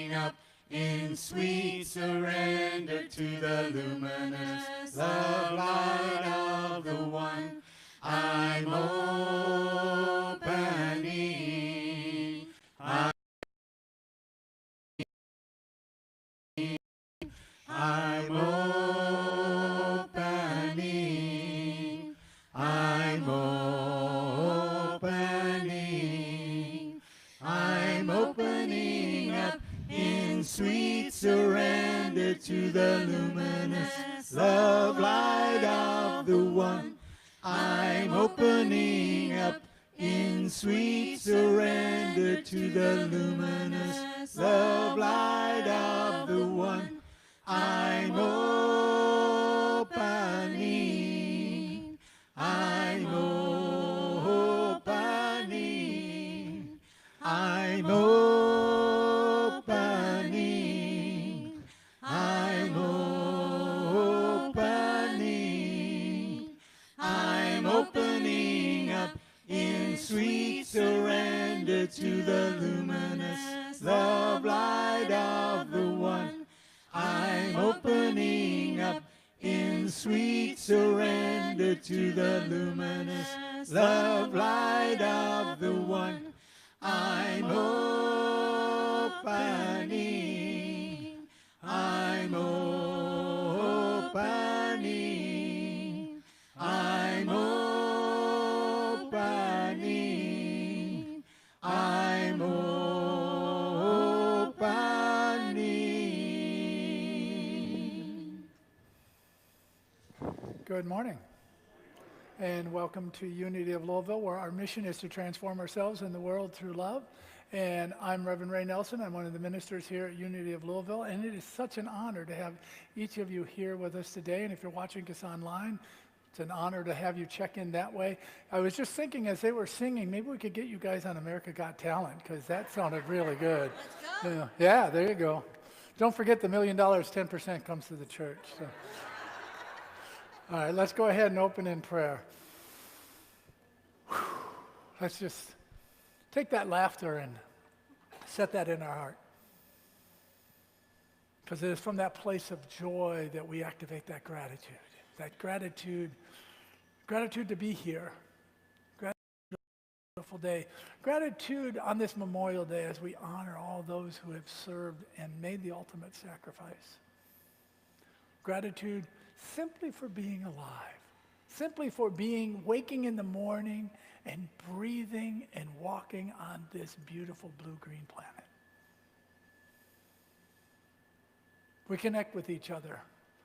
opening up in sweet surrender to the luminous love light of the one. I'm opening. I'm opening. I'm opening. I'm opening up in sweet surrender to the luminous love light of the one. I'm opening up in sweet surrender to the luminous love light of the one. I'm opening. I'm opening. I'm opening. I'm opening. I'm opening up in sweet surrender to the luminous love light of the one. I'm opening up in sweet surrender to the luminous love light of the one. I'm opening. I'm opening. I'm opening. I'm opening. Good morning, and welcome to Unity of Louisville, where our mission is to transform ourselves and the world through love. And I'm Reverend Ray Nelson. I'm one of the ministers here at Unity of Louisville, and it is such an honor to have each of you here with us today. And if you're watching us online, it's an honor to have you check in that way. I was just thinking as they were singing, maybe we could get you guys on America Got Talent, because that sounded really good. Let's go. Yeah, there you go. Don't forget the $1 million, 10% comes to the church. So. All right, let's go ahead and open in prayer. Let's just take that laughter and set that in our heart. Because it is from that place of joy that we activate that gratitude. That gratitude to be here. Gratitude for a beautiful day. Gratitude on this Memorial Day as we honor all those who have served and made the ultimate sacrifice. Gratitude simply for being alive, simply for waking in the morning and breathing and walking on this beautiful blue-green planet. We connect with each other,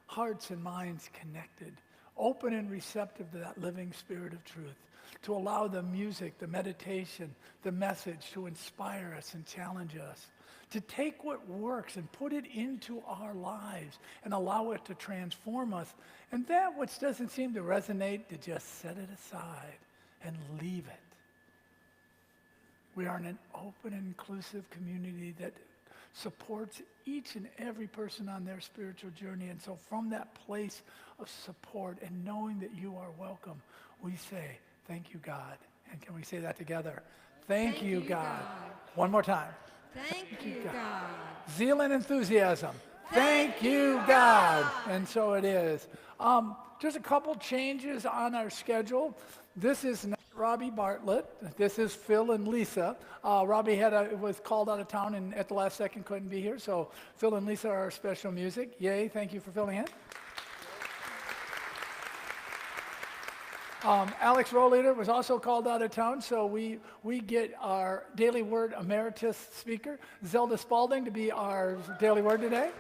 hearts and minds connected, open and receptive to that living spirit of truth, to allow the music, the meditation, the message to inspire us and challenge us, to take what works and put it into our lives and allow it to transform us. And that which doesn't seem to resonate, to just set it aside and leave it. We are in an open and inclusive community that supports each and every person on their spiritual journey. And so from that place of support and knowing that you are welcome, we say, thank you, God. And can we say that together? Thank you, God. One more time. Thank you, God. Zeal and enthusiasm. Thank you, God. And so it is. Just a couple changes on our schedule. This is not Robbie Bartlett. This is Phil and Lisa. Robbie was called out of town and at the last second couldn't be here. So Phil and Lisa are our special music. Yay, thank you for filling in. Alex Rohleder was also called out of town, so we get our Daily Word Emeritus speaker, Zelda Spaulding, to be our Daily Word today.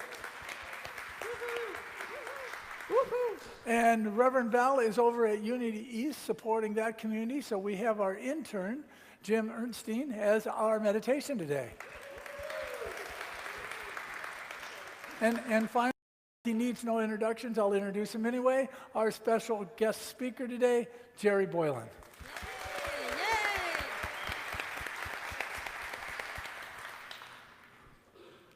And Reverend Val is over at Unity East supporting that community, so we have our intern, Jim Ernstine, as our meditation today. And finally, he needs no introductions. I'll introduce him anyway. Our special guest speaker today, Gerry Boylan. Yay!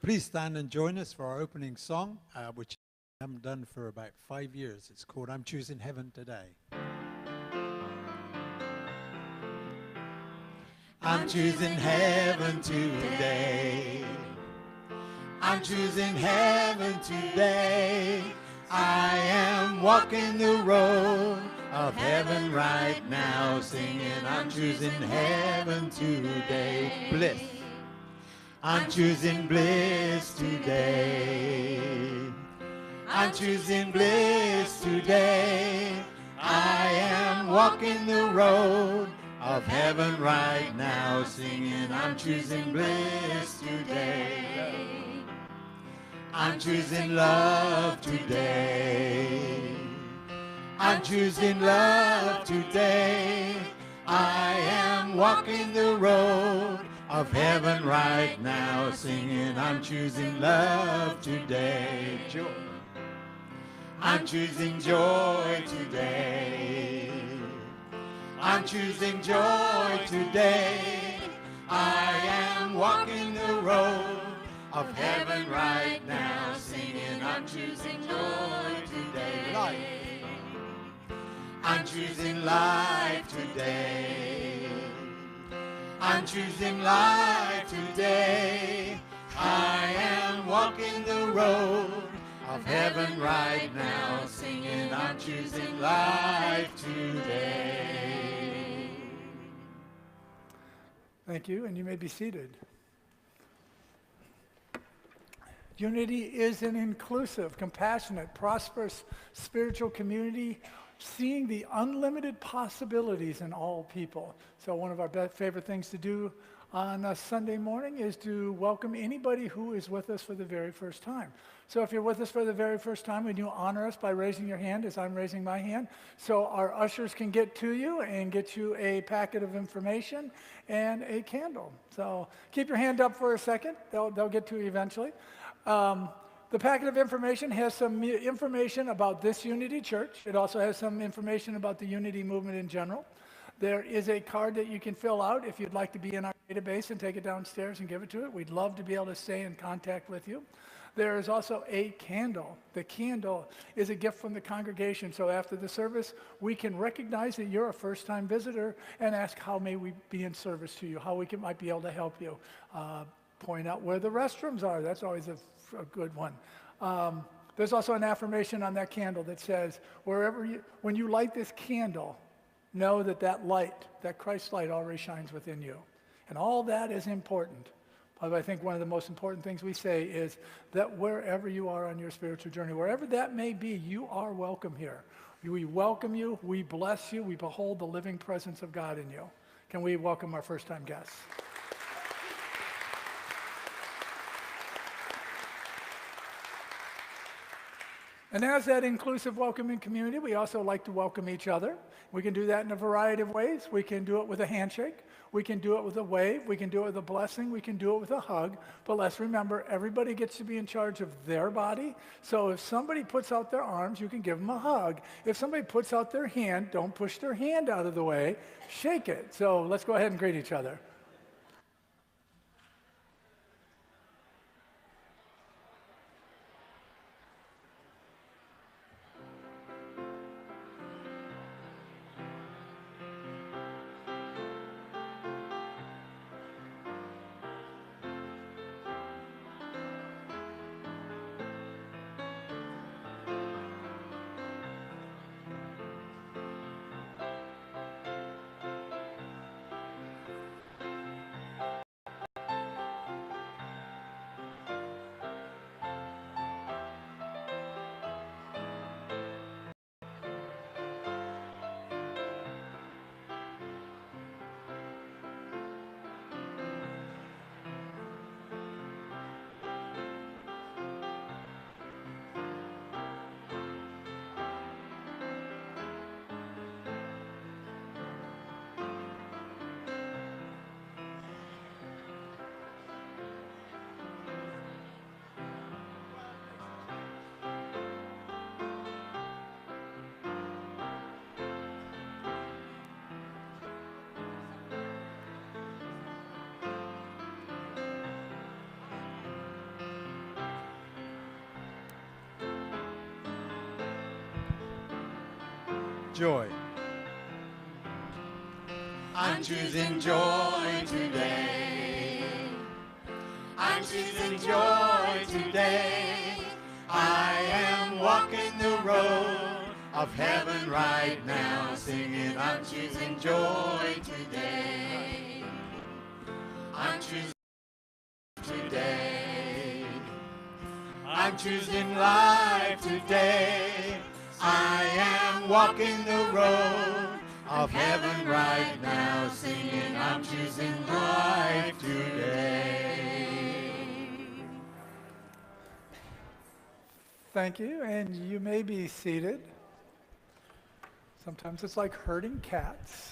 Please stand and join us for our opening song, which I haven't done for about 5 years. It's called I'm Choosing Heaven Today. I'm choosing heaven today. I'm choosing heaven today. I am walking the road of heaven right now, singing, I'm choosing heaven today. Bliss. I'm choosing bliss today. I'm choosing bliss today. I am walking the road of heaven right now, singing, I'm choosing bliss today. I'm choosing love today. I'm choosing love today. I am walking the road of heaven right now, singing, I'm choosing love today. Joy. I'm choosing joy today. I'm choosing joy today. I am walking the road of heaven right now, singing, I'm choosing joy today. Life. I'm choosing life today. I'm choosing life today. I am walking the road of heaven right now, singing, I'm choosing life today. Thank you, and you may be seated. Unity is an inclusive, compassionate, prosperous spiritual community, seeing the unlimited possibilities in all people. So one of our favorite things to do on a Sunday morning is to welcome anybody who is with us for the very first time. So if you're with us for the very first time, would you honor us by raising your hand as I'm raising my hand, so our ushers can get to you and get you a packet of information and a candle. So keep your hand up for a second. They'll get to you eventually. The packet of information has some information about this Unity Church. It also has some information about the Unity movement in general. There is a card that you can fill out if you'd like to be in our database and take it downstairs and give it to it. We'd love to be able to stay in contact with you. There is also a candle. The candle is a gift from the congregation. So after the service, we can recognize that you're a first-time visitor and ask how may we be in service to you, how we might be able to help you. Point out where the restrooms are. That's always a good one. There's also an affirmation on that candle that says, when you light this candle, know that light, that Christ light already shines within you. And all that is important. But I think one of the most important things we say is that wherever you are on your spiritual journey, wherever that may be, you are welcome here. We welcome you, we bless you, we behold the living presence of God in you. Can we welcome our first-time guests? And as that inclusive, welcoming community, we also like to welcome each other. We can do that in a variety of ways. We can do it with a handshake. We can do it with a wave. We can do it with a blessing. We can do it with a hug. But let's remember, everybody gets to be in charge of their body. So if somebody puts out their arms, you can give them a hug. If somebody puts out their hand, don't push their hand out of the way. Shake it. So let's go ahead and greet each other. Joy. I'm choosing joy today. I'm choosing joy today. today. I am walking the road of heaven right now, singing I'm choosing joy today. I'm choosing today. I'm choosing life today. I am walking the road of heaven right now, singing I'm choosing life today. Thank you, and you may be seated. Sometimes it's like herding cats.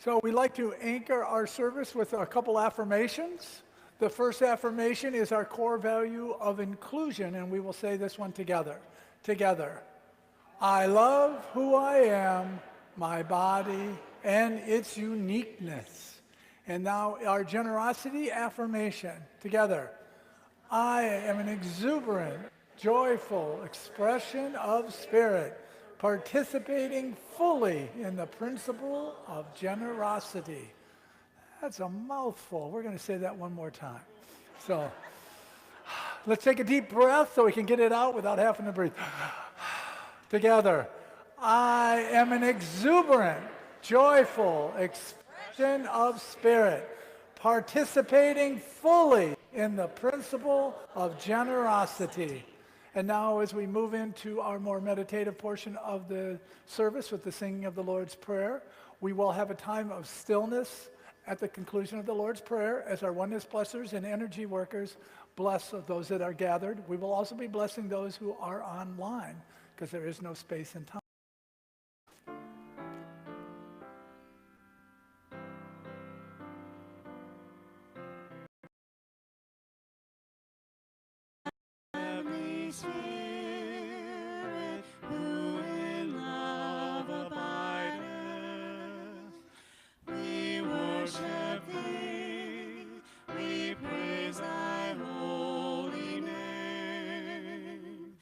So we like to anchor our service with a couple affirmations. The first affirmation is our core value of inclusion, and we will say this one together. Together. I love who I am, my body, and its uniqueness. And now our generosity affirmation. Together. I am an exuberant, joyful expression of spirit, participating fully in the principle of generosity. That's a mouthful. We're going to say that one more time. So let's take a deep breath so we can get it out without having to breathe. Together. I am an exuberant, joyful expression of spirit, participating fully in the principle of generosity. And now as we move into our more meditative portion of the service with the singing of the Lord's Prayer, we will have a time of stillness at the conclusion of the Lord's Prayer as our oneness blessers and energy workers bless those that are gathered. We will also be blessing those who are online because there is no space and time. Heavenly Spirit, who in love abideth, we worship Thee, we praise Thy holy name.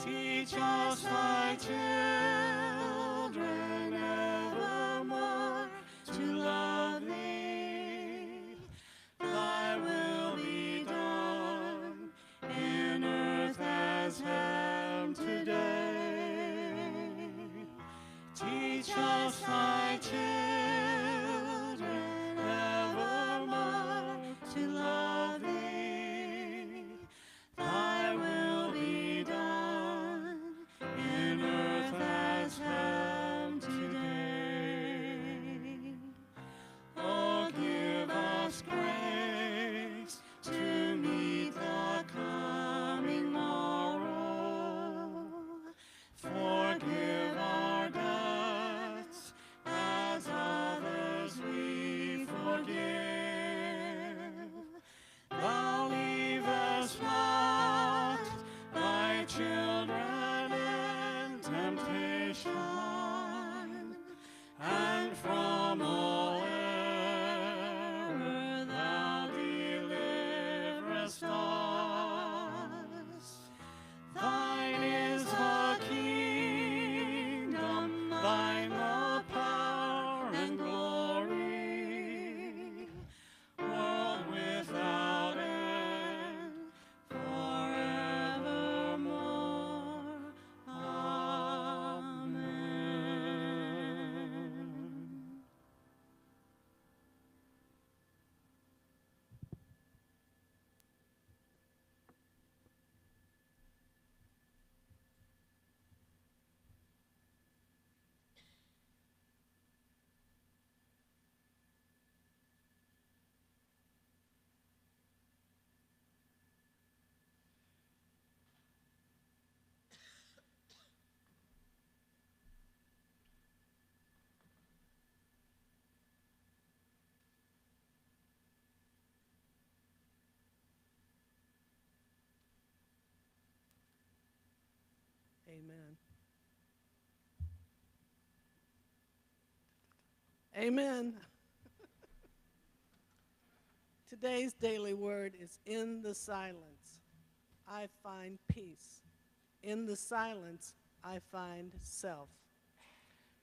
Teach us, Thy children, evermore to love Thee. Thy will be done in earth as heaven today. Teach us, Thy children, evermore to love Thee. Thy will be done in earth as heaven today. Oh, give us grace to meet the coming morrow. Forgive our debts as others we forgive. Thou leavest not Thy children in temptation, and from all error Thou deliverest us. Thine is the kingdom, Thine the power and glory, world without end, forevermore. Amen. Amen. Amen. Today's daily word is in the silence. I find peace. In the silence, I find self.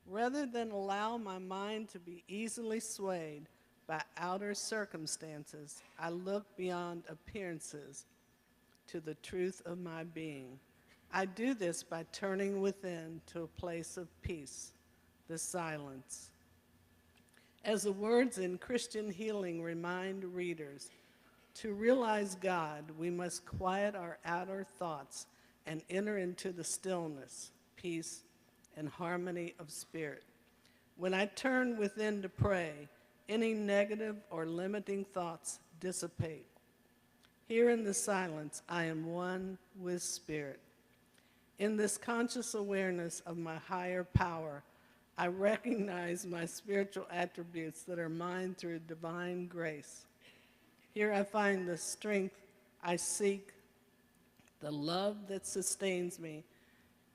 Rather than allow my mind to be easily swayed by outer circumstances, I look beyond appearances to the truth of my being. I do this by turning within to a place of peace, the silence. As the words in Christian Healing remind readers, to realize God, we must quiet our outer thoughts and enter into the stillness, peace, and harmony of spirit. When I turn within to pray, any negative or limiting thoughts dissipate. Here in the silence, I am one with Spirit. In this conscious awareness of my higher power, I recognize my spiritual attributes that are mine through divine grace. Here I find the strength I seek, the love that sustains me,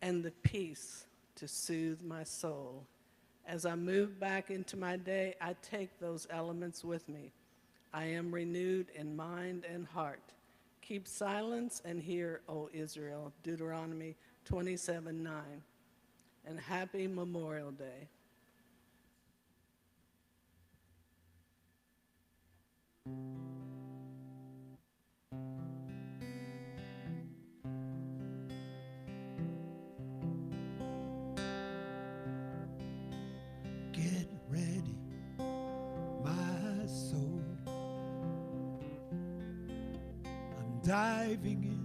and the peace to soothe my soul. As I move back into my day, I take those elements with me. I am renewed in mind and heart. Keep silence and hear, O Israel, Deuteronomy 27:9. And happy Memorial Day. Get ready, my soul. I'm diving in.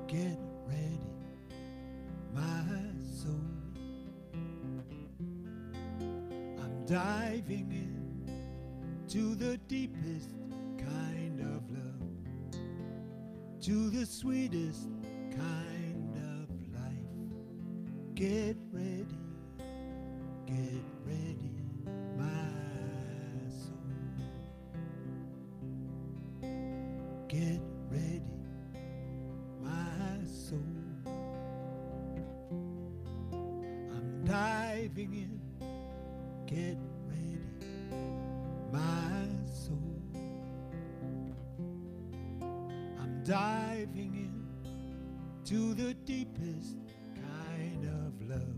Get ready, my soul. I'm diving in to the deepest kind of love, to the sweetest kind of life. Get ready. Get ready, my soul. Get ready, my soul. I'm diving in. Get ready, my soul. I'm diving in to the deepest kind of love,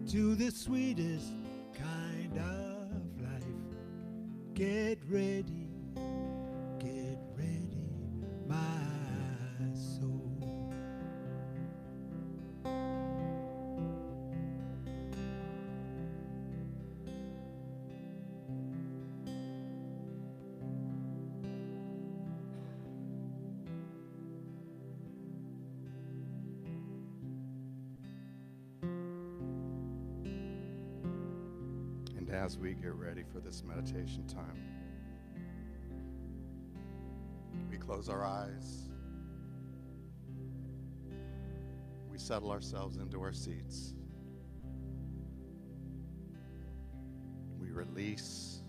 to the sweetest kind of life. Get ready, my soul. And as we get ready for this meditation time, we close our eyes, we settle ourselves into our seats, we release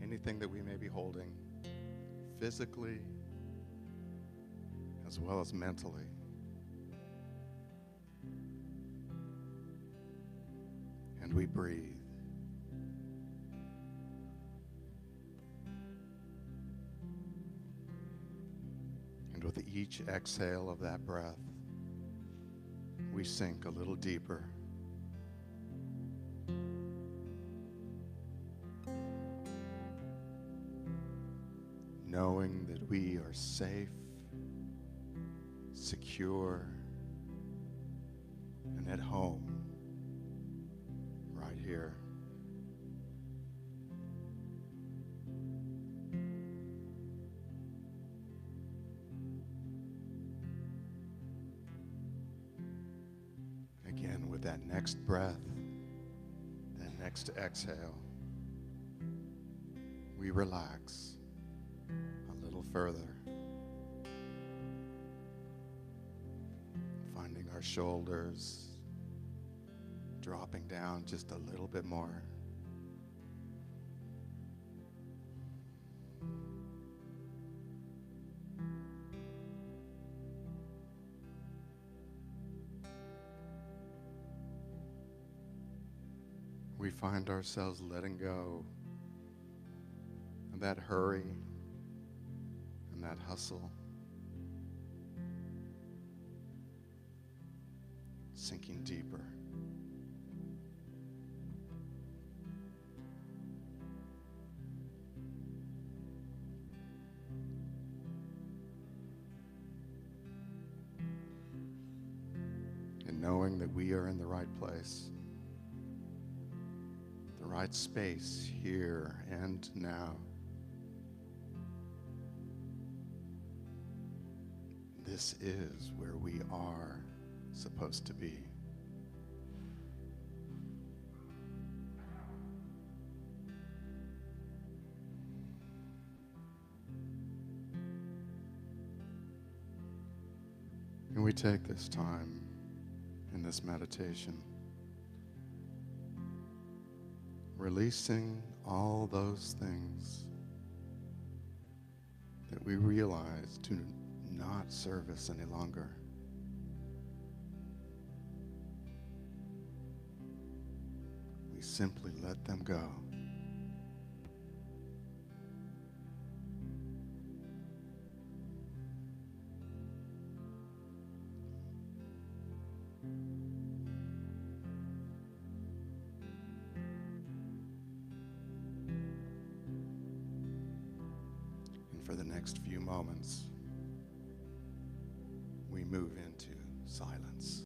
anything that we may be holding physically as well as mentally. And we breathe. With each exhale of that breath, we sink a little deeper. Knowing that we are safe, secure, and at home right here. Again, with that next breath, that next exhale, we relax a little further, finding our shoulders dropping down just a little bit more. We find ourselves letting go of that hurry and that hustle, sinking deeper. knowing that we are in the right place, the right space here and now. This is where we are supposed to be. And we take this time in this meditation, releasing all those things that we realize do not serve us any longer. We simply let them go. And for the next few moments, we move into silence.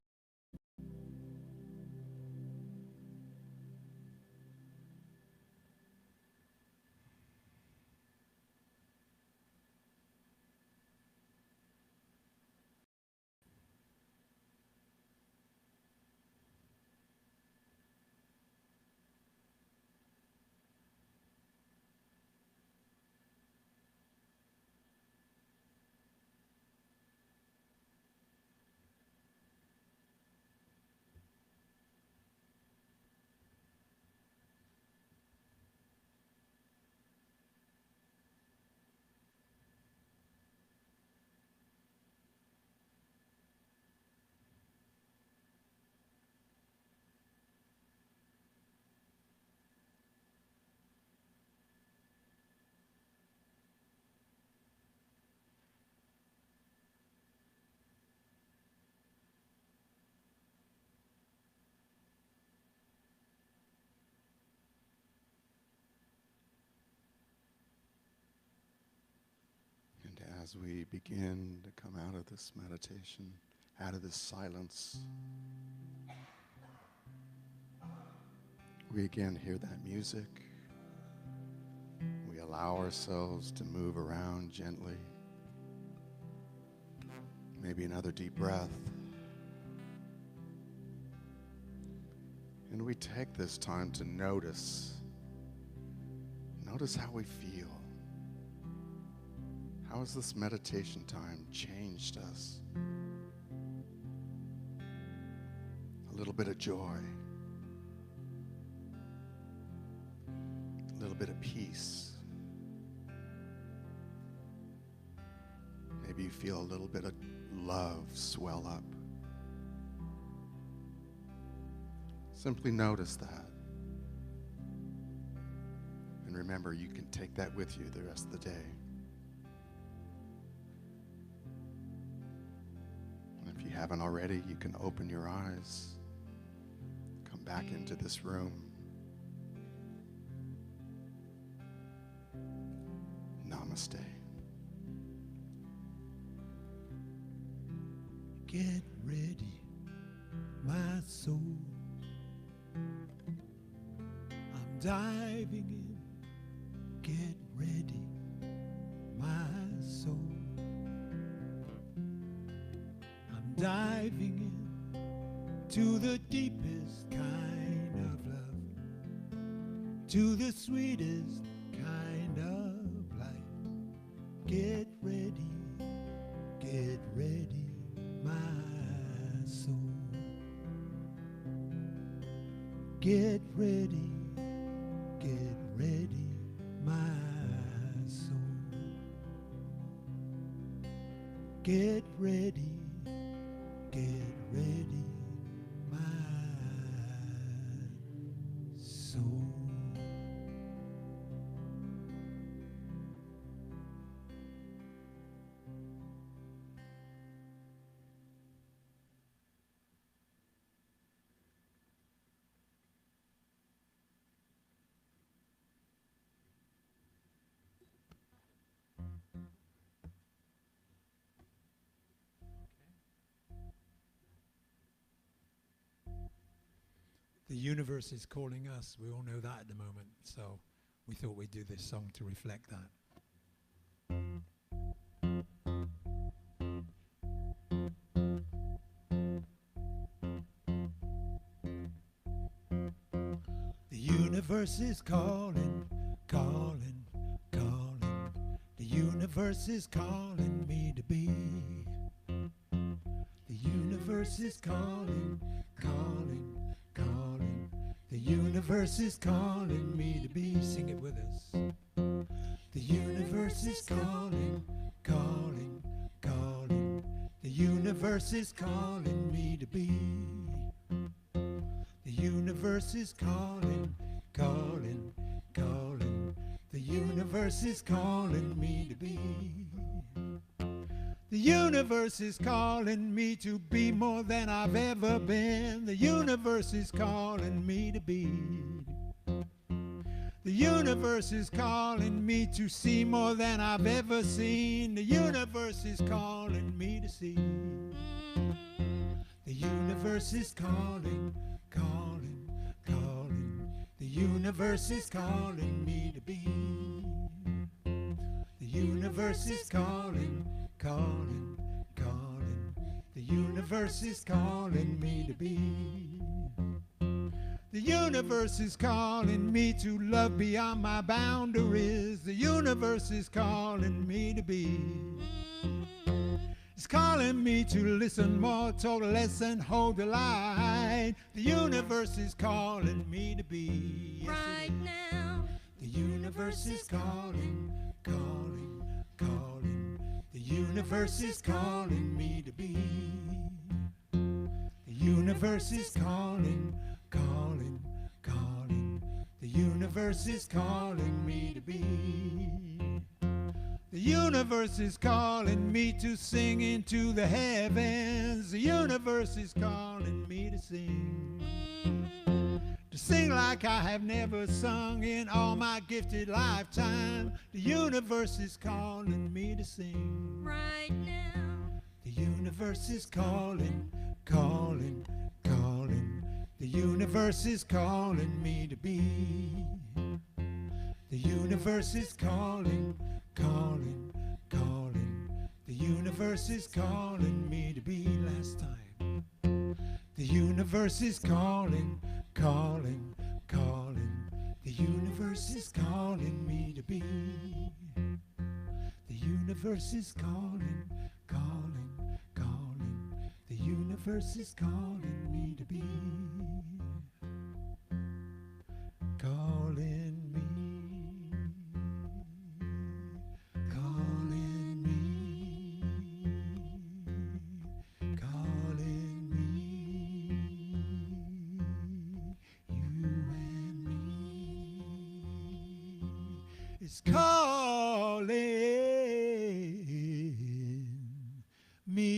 And as we begin to come out of this meditation, out of this silence, we again hear that music. We allow ourselves to move around gently. Maybe another deep breath. And we take this time to notice how we feel. How has this meditation time changed us? A little bit of joy, a little bit of peace. Maybe you feel a little bit of love swell up. Simply notice that. And remember, you can take that with you the rest of the day. And if you haven't already, you can open your eyes, come back into this room. Namaste. Get ready, my soul. I'm diving in. Get ready, my soul. I'm diving in to the deepest kind of love, to the sweetest kind of life. Get ready, my soul. Get ready, my soul. Get ready, my soul. the universe is calling us. We all know that at the moment. So we thought we'd do this song to reflect that. The universe is calling, calling, calling. The universe is calling me to be. The universe is calling, calling, calling. The universe is calling me to be. Sing it with us. The universe is calling, calling, calling. The universe is calling me to be. The universe is calling, calling, calling. The universe is calling me to be. The universe is calling me to be more than I've ever been. The universe is calling me to be. The universe is calling me to see more than I've ever seen. The universe is calling me to see. The universe is calling, calling, calling. The universe is calling me to be. The universe is calling, calling, calling. The universe is calling me to be. The universe is calling me to love beyond my boundaries. The universe is calling me to be. It's calling me to listen more, talk less, and hold the line. The universe is calling me to be. Yes, Right now. the universe is calling, calling, calling. The universe is calling me to be. The universe is calling, calling, calling. The universe is calling me to be. The universe is calling me to sing into the heavens. The universe is calling me to sing. To sing like I have never sung in all my gifted lifetime. The universe is calling me to sing. Right now. The universe is calling, calling, calling. The universe is calling me to be. The universe is calling, calling, calling. The universe is calling me to be. Last time. The universe is calling, calling, calling. The universe is calling me to be. The universe is calling, calling, calling. The universe is calling me to be. Calling me. Calling me, calling me, you and me. It's calling me.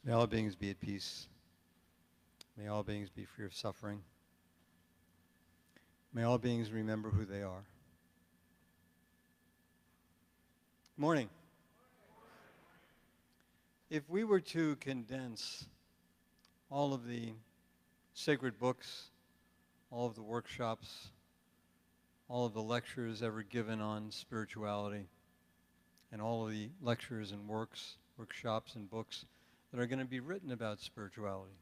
May all beings be at peace. May all beings be free of suffering. May all beings remember who they are. Morning. If we were to condense all of the sacred books, all of the workshops, all of the lectures ever given on spirituality, and all of the lectures and workshops and books that are going to be written about spirituality,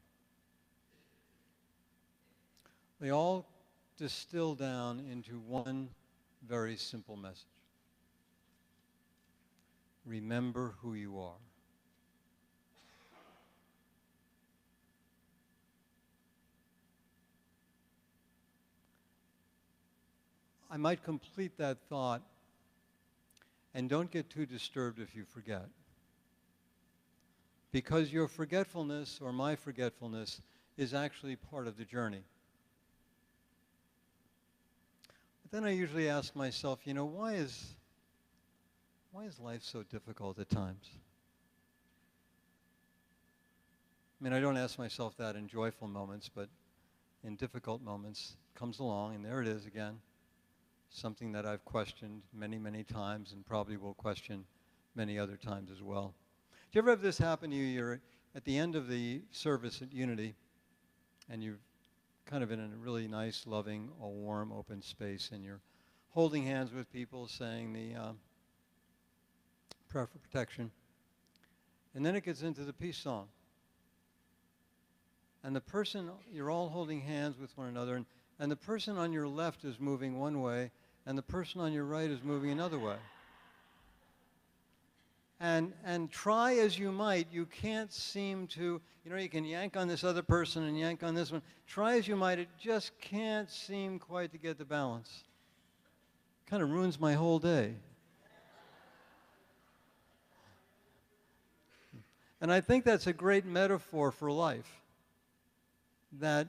they all distill down into one very simple message. Remember who you are. I might complete that thought, and don't get too disturbed if you forget. because your forgetfulness or my forgetfulness is actually part of the journey. But then I usually ask myself, you know, why is life so difficult at times? I mean, I don't ask myself that in joyful moments, but in difficult moments, it comes along, and there it is again. Something that I've questioned many, many times and probably will question many other times as well. Do you ever have this happen to you? You're at the end of the service at Unity, and you're kind of in a really nice, loving, a warm, open space, and you're holding hands with people, saying the prayer for protection. And then it gets into the peace song. And the person, you're all holding hands with one another, and the person on your left is moving one way, and the person on your right is moving another way. And try as you might, you can't seem to, you know, you can yank on this other person and yank on this one. Try as you might, it just can't seem quite to get the balance. Kind of ruins my whole day. And I think that's a great metaphor for life. That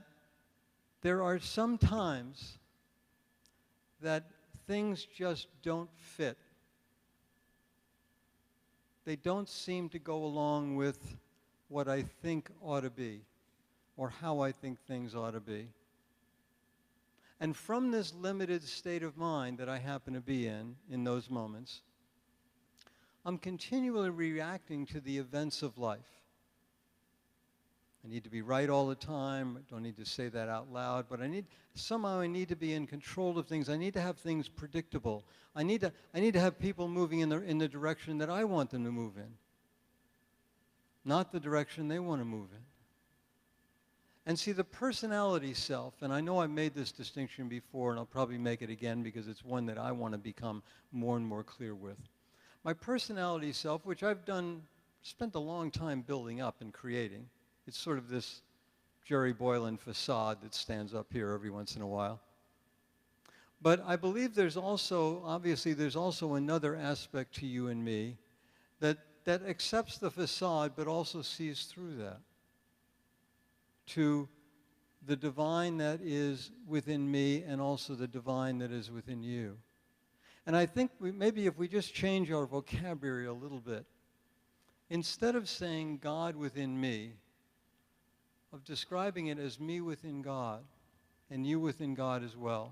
there are some times that things just don't fit. They don't seem to go along with what I think ought to be or how I think things ought to be. And from this limited state of mind that I happen to be in those moments, I'm continually reacting to the events of life. I need to be right all the time. I don't need to say that out loud, but I need to be in control of things. I need to have things predictable. I need to have people moving in the direction that I want them to move in, not the direction they want to move in. And see, the personality self, and I know I've made this distinction before, and I'll probably make it again because it's one that I want to become more and more clear with. My personality self, which I've spent a long time building up and creating, it's sort of this Gerry Boylan facade that stands up here every once in a while. But I believe there's also another aspect to you and me that accepts the facade but also sees through that to the divine that is within me and also the divine that is within you. And I think maybe if we just change our vocabulary a little bit, instead of saying God within me, of describing it as me within God and you within God as well.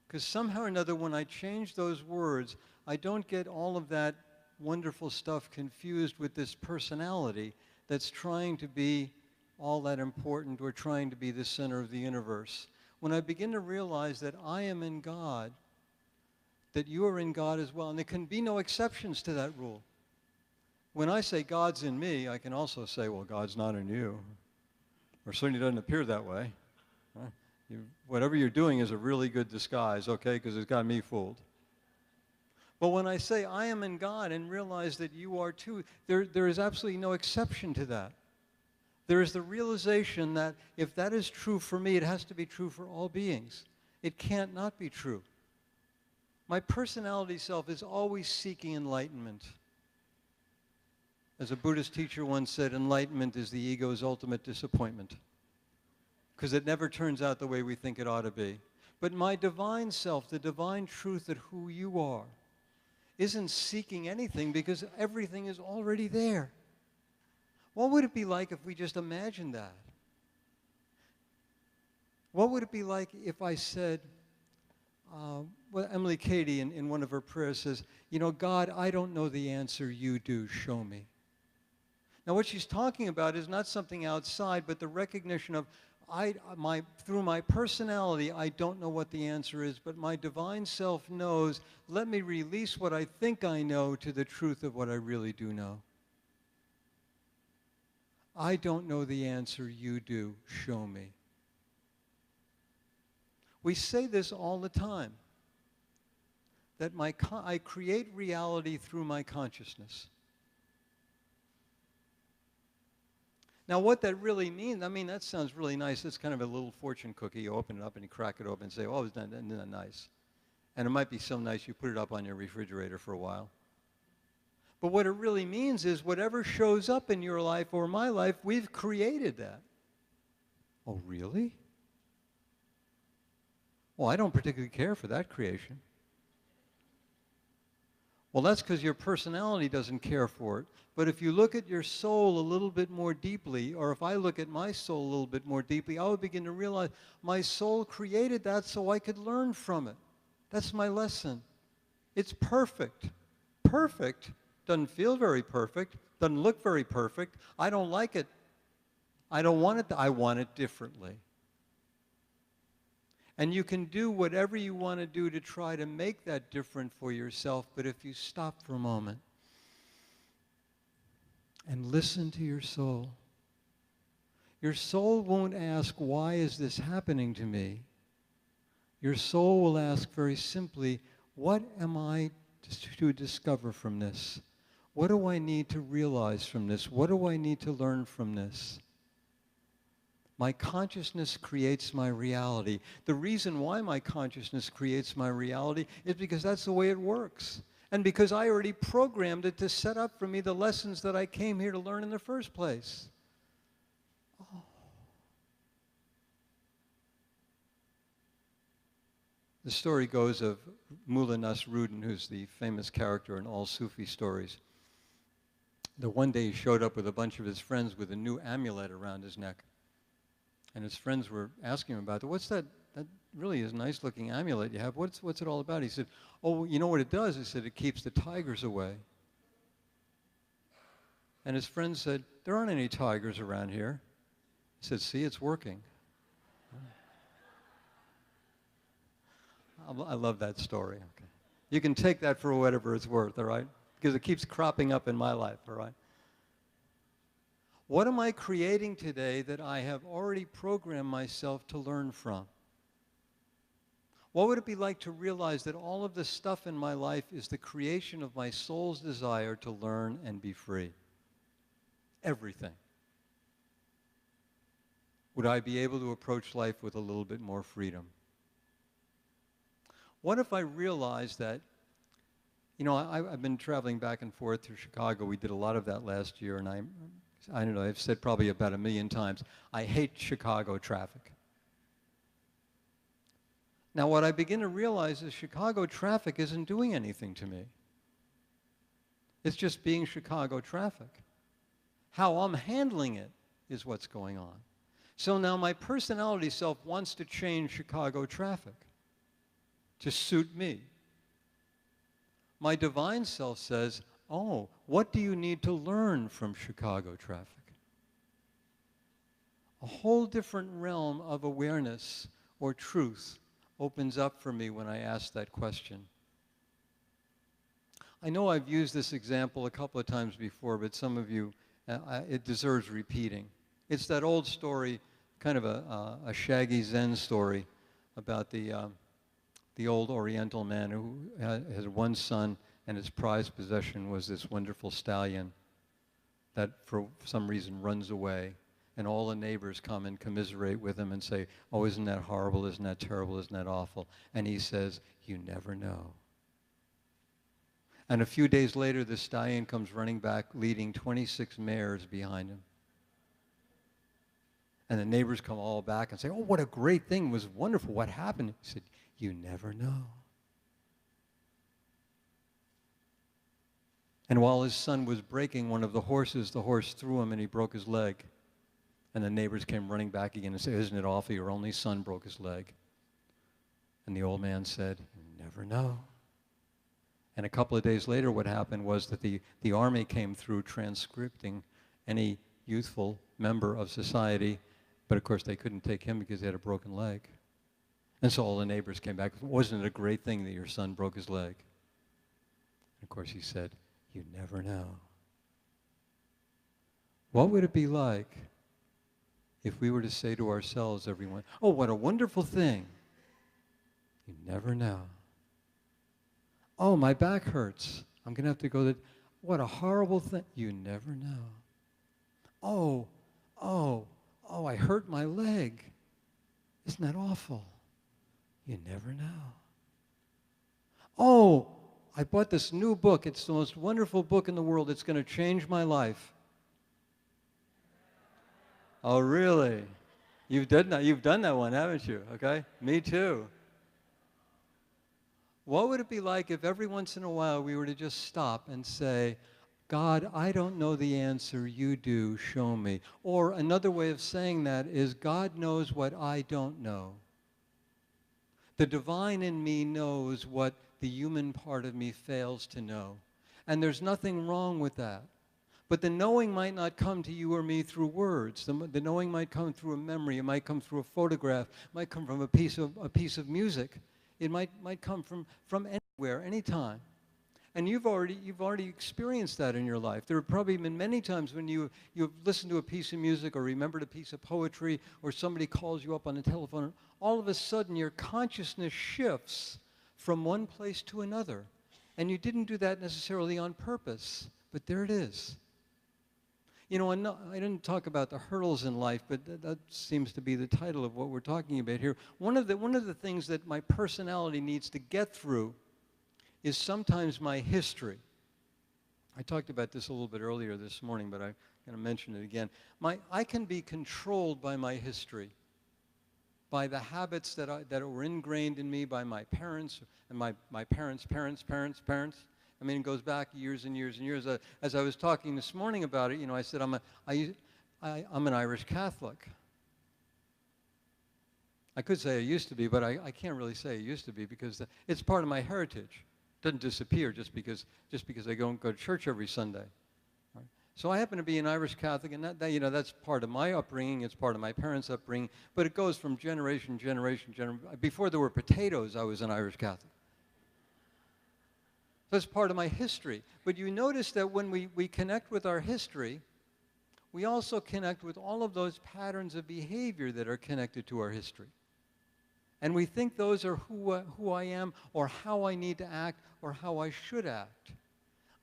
Because somehow or another, when I change those words, I don't get all of that wonderful stuff confused with this personality that's trying to be all that important or trying to be the center of the universe. When I begin to realize that I am in God, that you are in God as well, and there can be no exceptions to that rule. When I say God's in me, I can also say, well, God's not in you. Or certainly doesn't appear that way. Whatever you're doing is a really good disguise, okay, because it's got me fooled. But when I say I am in God and realize that you are too, there is absolutely no exception to that. There is the realization that if that is true for me, it has to be true for all beings. It can't not be true. My personality self is always seeking enlightenment. As a Buddhist teacher once said, enlightenment is the ego's ultimate disappointment, because it never turns out the way we think it ought to be. But my divine self, the divine truth that who you are, isn't seeking anything because everything is already there. What would it be like if we just imagined that? What would it be like if I said, well, Emily Cady in one of her prayers says, you know, God, I don't know the answer, you do, show me. Now what she's talking about is not something outside, but the recognition of, through my personality, I don't know what the answer is, but my divine self knows, let me release what I think I know to the truth of what I really do know. I don't know the answer, you do, show me. We say this all the time, that I create reality through my consciousness. Now what that really means, I mean, that sounds really nice. It's kind of a little fortune cookie. You open it up and you crack it open and say, oh, isn't that nice? And it might be so nice you put it up on your refrigerator for a while. But what it really means is whatever shows up in your life or my life, we've created that. Oh, really? Well, I don't particularly care for that creation. Well, that's because your personality doesn't care for it. But if you look at your soul a little bit more deeply, or if I look at my soul a little bit more deeply, I would begin to realize my soul created that so I could learn from it. That's my lesson. It's perfect. Perfect. Doesn't feel very perfect. Doesn't look very perfect. I don't like it. I don't want it. I want it differently. And you can do whatever you want to do to try to make that different for yourself, but if you stop for a moment and listen to your soul won't ask, why is this happening to me? Your soul will ask very simply, what am I to discover from this? What do I need to realize from this? What do I need to learn from this? My consciousness creates my reality. The reason why my consciousness creates my reality is because that's the way it works. And because I already programmed it to set up for me the lessons that I came here to learn in the first place. Oh. The story goes of Mullah Nasruddin, who's the famous character in all Sufi stories. That one day he showed up with a bunch of his friends with a new amulet around his neck. And his friends were asking him about it. What's that? That really is a nice looking amulet you have. What's it all about? He said, oh, you know what it does? He said, it keeps the tigers away. And his friends said, there aren't any tigers around here. He said, see, it's working. I love that story. Okay. You can take that for whatever it's worth, all right? Because it keeps cropping up in my life, all right? What am I creating today that I have already programmed myself to learn from? What would it be like to realize that all of this stuff in my life is the creation of my soul's desire to learn and be free? Everything. Would I be able to approach life with a little bit more freedom? What if I realized that, you know, I've been traveling back and forth through Chicago. We did a lot of that last year, and I don't know, I've said probably about 1 million times, I hate Chicago traffic. Now what I begin to realize is Chicago traffic isn't doing anything to me. It's just being Chicago traffic. How I'm handling it is what's going on. So now my personality self wants to change Chicago traffic to suit me. My divine self says, oh, what do you need to learn from Chicago traffic? A whole different realm of awareness or truth opens up for me when I ask that question. I know I've used this example a couple of times before, but some of you, it deserves repeating. It's that old story, kind of a shaggy Zen story about the old Oriental man who has one son, and his prized possession was this wonderful stallion that for some reason runs away. And all the neighbors come and commiserate with him and say, oh, isn't that horrible, isn't that terrible, isn't that awful? And he says, you never know. And a few days later, the stallion comes running back, leading 26 mares behind him. And the neighbors come all back and say, oh, what a great thing, it was wonderful, what happened? He said, you never know. And while his son was breaking one of the horses, the horse threw him and he broke his leg. And the neighbors came running back again and said, isn't it awful, your only son broke his leg. And the old man said, you never know. And a couple of days later, what happened was that the army came through transcripting any youthful member of society, but of course they couldn't take him because he had a broken leg. And so all the neighbors came back, wasn't it a great thing that your son broke his leg? And of course he said, you never know. What would it be like if we were to say to ourselves, everyone, oh, what a wonderful thing. You never know. Oh, my back hurts. I'm going to have to go to, what a horrible thing. You never know. Oh, I hurt my leg. Isn't that awful? You never know. Oh, I bought this new book. It's the most wonderful book in the world. It's going to change my life. Oh, really? You've done that one, haven't you? Okay? Me too. What would it be like if every once in a while we were to just stop and say, God, I don't know the answer, you do, show me. Or another way of saying that is, God knows what I don't know. The divine in me knows what the human part of me fails to know. And there's nothing wrong with that. But the knowing might not come to you or me through words. The knowing might come through a memory. It might come through a photograph. It might come from a piece of music. It might come from anywhere, anytime. And you've already experienced that in your life. There have probably been many times when you've listened to a piece of music or remembered a piece of poetry, or somebody calls you up on the telephone, and all of a sudden your consciousness shifts from one place to another. And you didn't do that necessarily on purpose, but there it is. You know, I didn't talk about the hurdles in life, but that seems to be the title of what we're talking about here. One of the things that my personality needs to get through is sometimes my history. I talked about this a little bit earlier this morning, but I'm going to mention it again. I can be controlled by my history, by the habits that were ingrained in me by my parents and my parents' parents' parents' parents. I mean, it goes back years and years and years. As I was talking this morning about it, you know, I said I'm an Irish Catholic. I could say I used to be, but I can't really say I used to be because it's part of my heritage. It doesn't disappear just because I don't go to church every Sunday. Right? So I happen to be an Irish Catholic, and that you know, that's part of my upbringing. It's part of my parents' upbringing, but it goes from generation to generation. Before there were potatoes, I was an Irish Catholic. That's part of my history. But you notice that when we connect with our history, we also connect with all of those patterns of behavior that are connected to our history. And we think those are who I am, or how I need to act, or how I should act.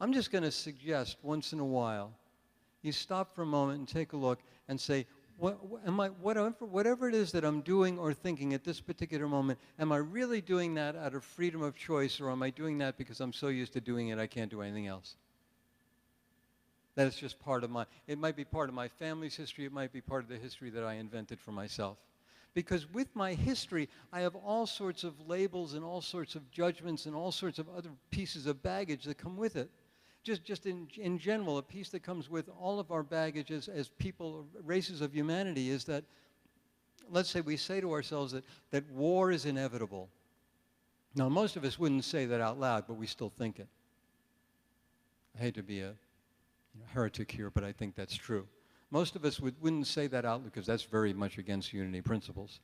I'm just going to suggest once in a while, you stop for a moment and take a look and say, whatever it is that I'm doing or thinking at this particular moment, am I really doing that out of freedom of choice, or am I doing that because I'm so used to doing it I can't do anything else? That it's just part of it might be part of my family's history, it might be part of the history that I invented for myself. Because with my history, I have all sorts of labels and all sorts of judgments and all sorts of other pieces of baggage that come with it. Just in general, a piece that comes with all of our baggage as people, races of humanity, is that, let's say we say to ourselves that war is inevitable. Now, most of us wouldn't say that out loud, but we still think it. I hate to be a heretic here, but I think that's true. Most of us wouldn't say that out because that's very much against unity principles.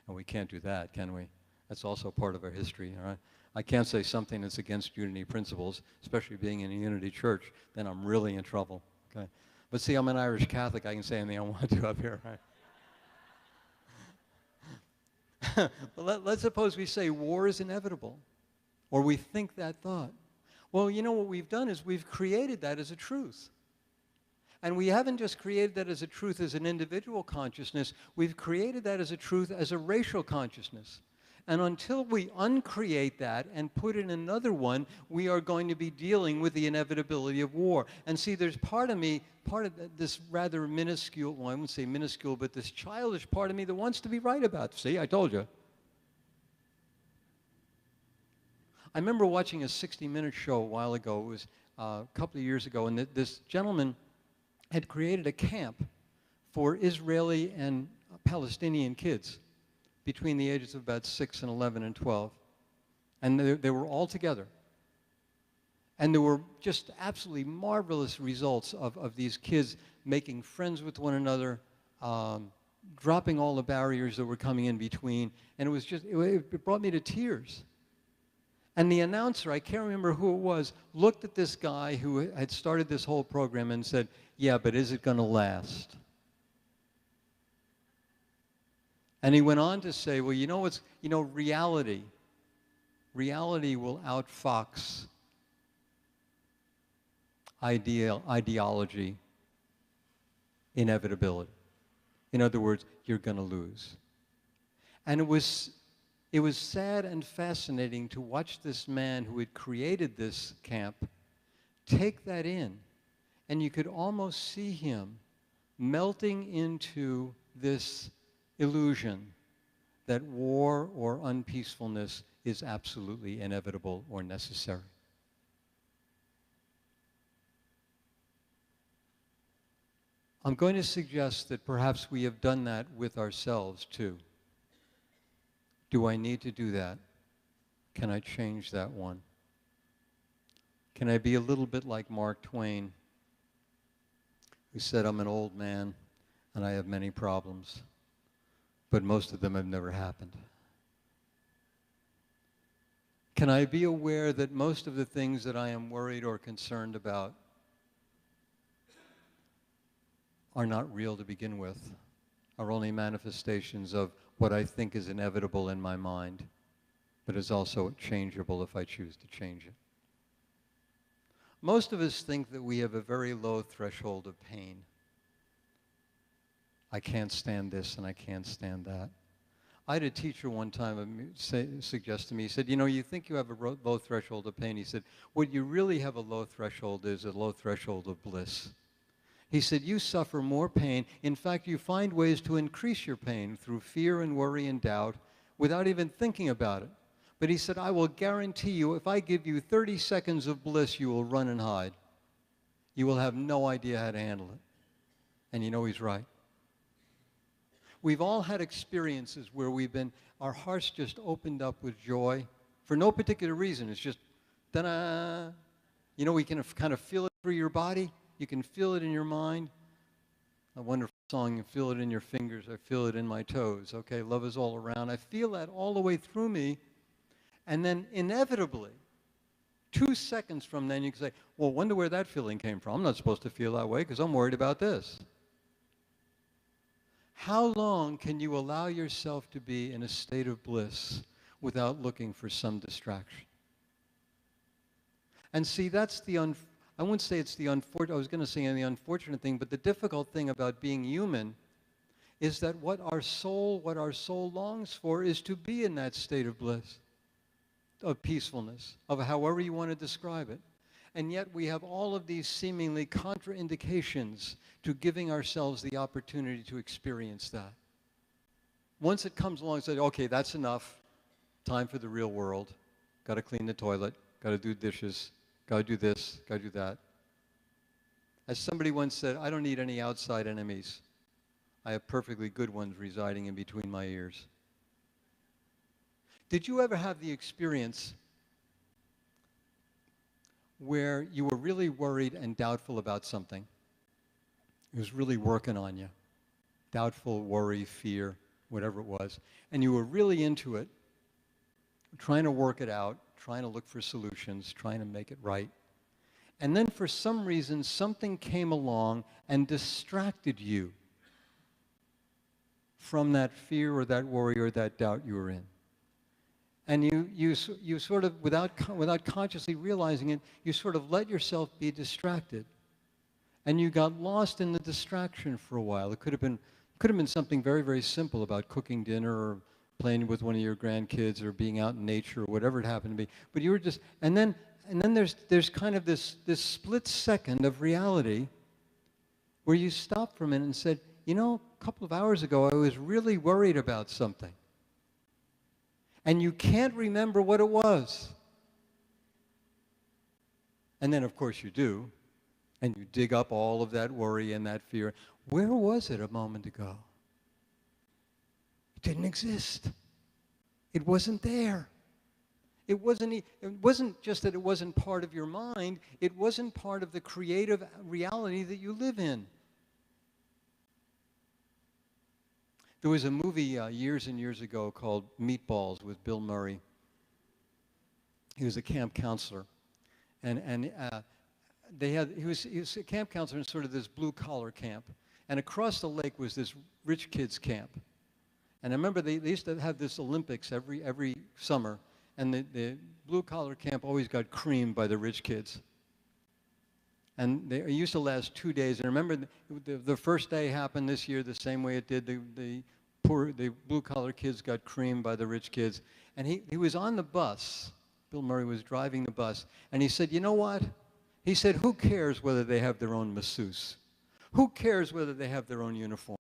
And we can't do that, can we? That's also part of our history, all right? I can't say something that's against unity principles, especially being in a unity church, then I'm really in trouble, okay? But see, I'm an Irish Catholic. I can say anything I want to up here, right? But let's suppose we say war is inevitable, or we think that thought. Well, you know what we've done is we've created that as a truth. And we haven't just created that as a truth as an individual consciousness, we've created that as a truth as a racial consciousness. And until we uncreate that and put in another one, we are going to be dealing with the inevitability of war. And see, there's part of me, part of this rather minuscule, well, I wouldn't say minuscule, but this childish part of me that wants to be right about it. See, I told you. I remember watching a 60-minute show a while ago. It was a couple of years ago, and this gentleman had created a camp for Israeli and Palestinian kids between the ages of about 6 and 11 and 12. And they were all together. And there were just absolutely marvelous results of these kids making friends with one another, dropping all the barriers that were coming in between. And it was just, it brought me to tears. And the announcer, I can't remember who it was, looked at this guy who had started this whole program and said, yeah, but is it going to last? And he went on to say, well, reality will outfox ideology, inevitability. In other words, you're going to lose. And it It was sad and fascinating to watch this man who had created this camp take that in. And you could almost see him melting into this illusion that war or unpeacefulness is absolutely inevitable or necessary. I'm going to suggest that perhaps we have done that with ourselves too. Do I need to do that? Can I change that one? Can I be a little bit like Mark Twain, who said, I'm an old man and I have many problems, but most of them have never happened. Can I be aware that most of the things that I am worried or concerned about are not real to begin with, are only manifestations of what I think is inevitable in my mind, but is also changeable if I choose to change it. Most of us think that we have a very low threshold of pain. I can't stand this and I can't stand that. I had a teacher one time suggest to me, he said, you know, you think you have a low threshold of pain. He said, what you really have a low threshold is a low threshold of bliss. He said, you suffer more pain. In fact, you find ways to increase your pain through fear and worry and doubt without even thinking about it. But he said, I will guarantee you, if I give you 30 seconds of bliss, you will run and hide. You will have no idea how to handle it. And you know he's right. We've all had experiences where our hearts just opened up with joy for no particular reason. It's just, ta-da! You know, we can kind of feel it through your body. You can feel it in your mind. A wonderful song, you feel it in your fingers. I feel it in my toes. Okay, love is all around. I feel that all the way through me. And then inevitably, 2 seconds from then, you can say, well, wonder where that feeling came from. I'm not supposed to feel that way because I'm worried about this. How long can you allow yourself to be in a state of bliss without looking for some distraction? And see, that's I wouldn't say it's the unfortunate, I was going to say the unfortunate thing, but the difficult thing about being human is that what our soul longs for is to be in that state of bliss, of peacefulness, of however you want to describe it. And yet we have all of these seemingly contraindications to giving ourselves the opportunity to experience that. Once it comes along and says, okay, that's enough, time for the real world, got to clean the toilet, got to do dishes, got to do this, got to do that. As somebody once said, I don't need any outside enemies. I have perfectly good ones residing in between my ears. Did you ever have the experience where you were really worried and doubtful about something? It was really working on you. Doubtful, worry, fear, whatever it was. And you were really into it, trying to work it out, trying to look for solutions, trying to make it right. And then for some reason, something came along and distracted you from that fear or that worry or that doubt you were in. And you sort of, without consciously realizing it, you sort of let yourself be distracted. And you got lost in the distraction for a while. It could have been something very, very simple about cooking dinner or playing with one of your grandkids or being out in nature or whatever it happened to be. But you were just, and then there's kind of this split second of reality where you stopped for a minute and said, you know, a couple of hours ago I was really worried about something. And you can't remember what it was. And then, of course, you do. And you dig up all of that worry and that fear. Where was it a moment ago? It didn't exist. It wasn't there. It wasn't just that it wasn't part of your mind. It wasn't part of the creative reality that you live in. There was a movie years and years ago called Meatballs with Bill Murray. He was a camp counselor. And he was a camp counselor in sort of this blue-collar camp. And across the lake was this rich kids camp. And I remember they used to have this Olympics every summer. And the blue-collar camp always got creamed by the rich kids. And it used to last 2 days. And I remember the first day happened this year the same way it did the blue-collar kids got creamed by the rich kids. And he was on the bus. Bill Murray was driving the bus. And he said, you know what? He said, who cares whether they have their own masseuse? Who cares whether they have their own uniform?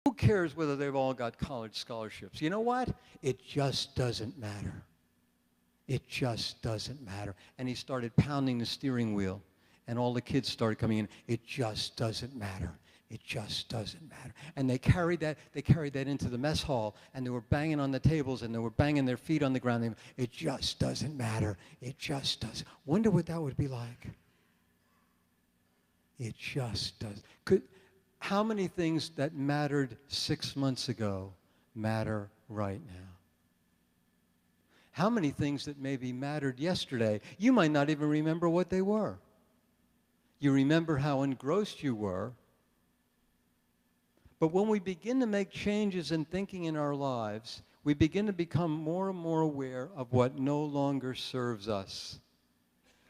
Who cares whether they've all got college scholarships? You know what? It just doesn't matter. It just doesn't matter. And he started pounding the steering wheel. And all the kids started coming in. It just doesn't matter. It just doesn't matter. And they carried that into the mess hall, and they were banging on the tables, and they were banging their feet on the ground. It just doesn't matter. It just doesn't. Wonder what that would be like. It just does. How many things that mattered 6 months ago matter right now? How many things that maybe mattered yesterday, you might not even remember what they were. You remember how engrossed you were. But when we begin to make changes in thinking in our lives, we begin to become more and more aware of what no longer serves us.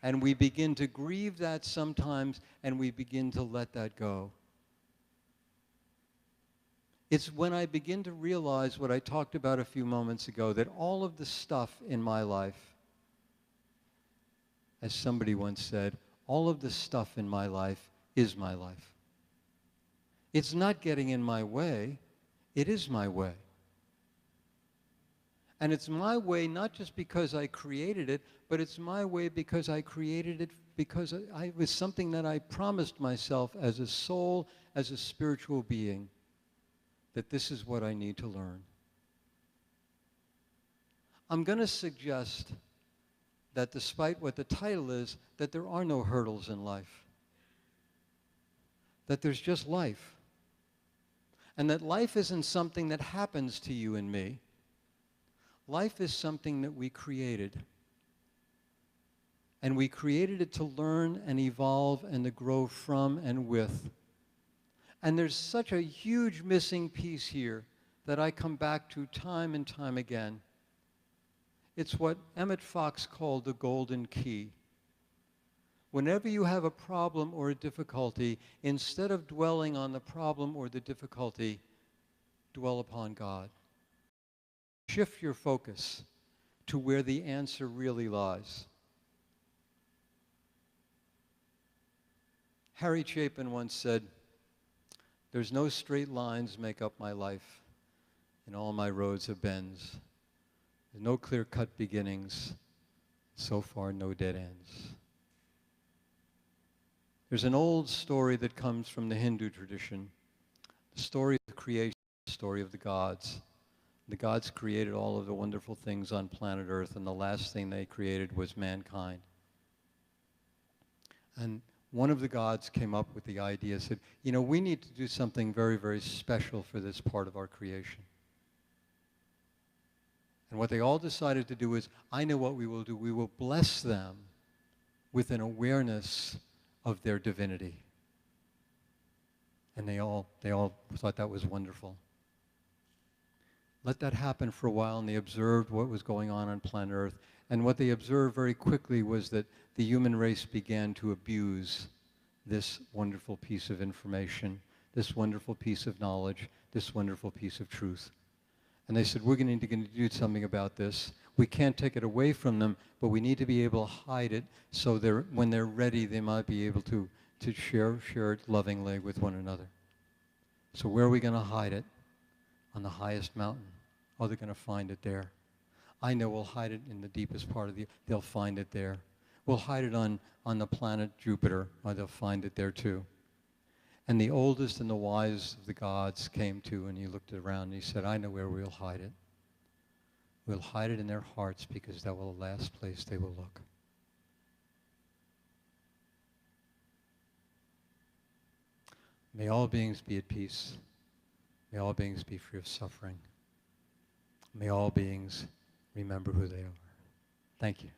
And we begin to grieve that sometimes, and we begin to let that go. It's when I begin to realize what I talked about a few moments ago, that all of the stuff in my life, as somebody once said, all of the stuff in my life is my life. It's not getting in my way, it is my way. And it's my way not just because I created it, but it's my way because I created it because it was something that I promised myself as a soul, as a spiritual being, that this is what I need to learn. I'm going to suggest that despite what the title is, that there are no hurdles in life. That there's just life. And that life isn't something that happens to you and me. Life is something that we created. And we created it to learn and evolve and to grow from and with. And there's such a huge missing piece here that I come back to time and time again. It's what Emmett Fox called the golden key. Whenever you have a problem or a difficulty, instead of dwelling on the problem or the difficulty, dwell upon God. Shift your focus to where the answer really lies. Harry Chapin once said, "There's no straight lines make up my life, and all my roads have bends. There's no clear-cut beginnings, so far no dead ends." There's an old story that comes from the Hindu tradition, the story of the creation, the story of the gods. The gods created all of the wonderful things on planet Earth, and the last thing they created was mankind. And one of the gods came up with the idea, said, you know, we need to do something very, very special for this part of our creation. And what they all decided to do is, I know what we will do. We will bless them with an awareness of their divinity. And they all thought that was wonderful. Let that happen for a while, and they observed what was going on planet Earth. And what they observed very quickly was that the human race began to abuse this wonderful piece of information, this wonderful piece of knowledge, this wonderful piece of truth. And they said, we're going to do something about this. We can't take it away from them, but we need to be able to hide it so when they're ready, they might be able to share it lovingly with one another. So where are we going to hide it? On the highest mountain. Oh, they're going to find it there. I know we'll hide it in the deepest part of they'll find it there. We'll hide it on the planet Jupiter, or they'll find it there too. And the oldest and the wisest of the gods came to, and he looked around and he said, I know where we'll hide it. We'll hide it in their hearts, because that will the last place they will look. May all beings be at peace. May all beings be free of suffering. May all beings remember who they are. Thank you.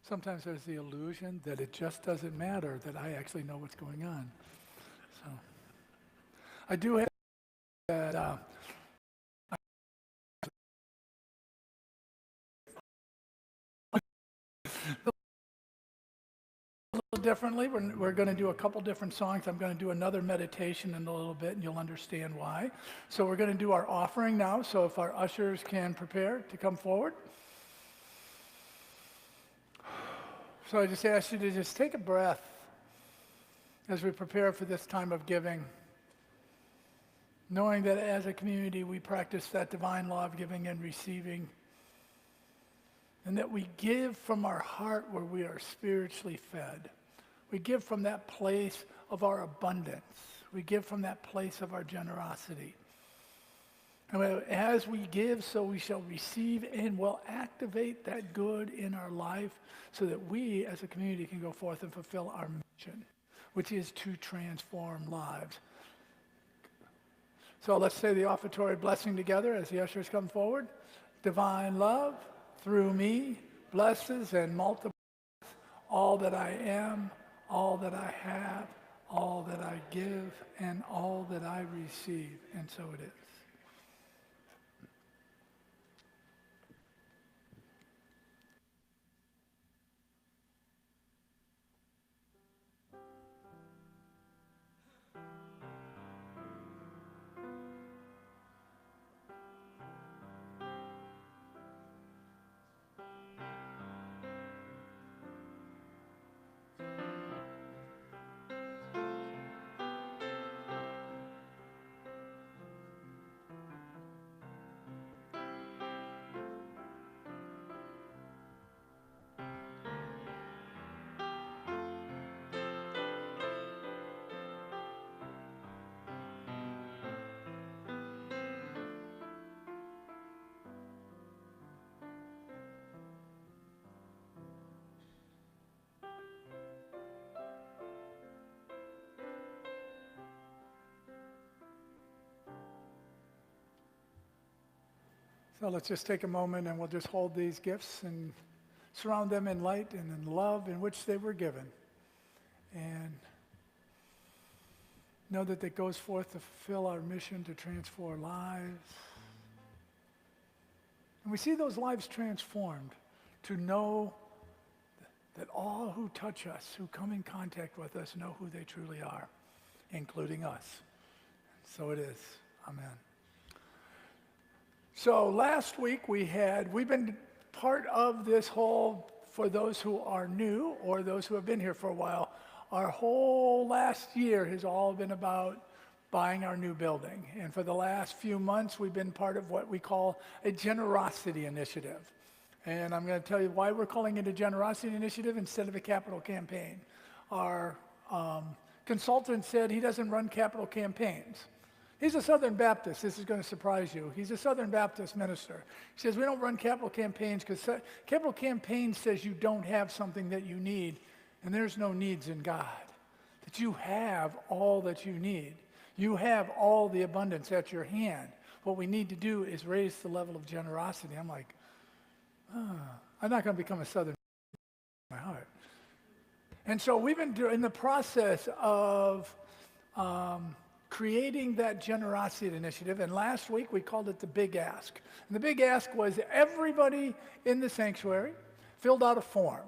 Sometimes there's the illusion that it just doesn't matter, that I actually know what's going on. So I do have that a little differently. We're going to do a couple different songs. I'm going to do another meditation in a little bit, and you'll understand why. So we're going to do our offering now. So if our ushers can prepare to come forward. So I just ask you to just take a breath as we prepare for this time of giving, knowing that as a community we practice that divine law of giving and receiving, and that we give from our heart where we are spiritually fed. We give from that place of our abundance. We give from that place of our generosity. And as we give, so we shall receive, and will activate that good in our life so that we as a community can go forth and fulfill our mission, which is to transform lives. So let's say the offertory blessing together as the ushers come forward. Divine love through me blesses and multiplies all that I am, all that I have, all that I give, and all that I receive. And so it is. So let's just take a moment and we'll just hold these gifts and surround them in light and in love in which they were given. And know that it goes forth to fulfill our mission to transform lives. And we see those lives transformed to know that all who touch us, who come in contact with us, know who they truly are, including us. So it is. Amen. So last week we've been part of this whole, for those who are new or those who have been here for a while, our whole last year has all been about buying our new building. And for the last few months, we've been part of what we call a generosity initiative. And I'm going to tell you why we're calling it a generosity initiative instead of a capital campaign. Our consultant said he doesn't run capital campaigns. He's a Southern Baptist. This is going to surprise you. He's a Southern Baptist minister. He says, we don't run capital campaigns because capital campaign says you don't have something that you need, and there's no needs in God. That you have all that you need. You have all the abundance at your hand. What we need to do is raise the level of generosity. I'm like, I'm not going to become a Southern Baptist in my heart. And so we've been in the process of creating that generosity initiative, and last week we called it the Big Ask. And the Big Ask was everybody in the sanctuary filled out a form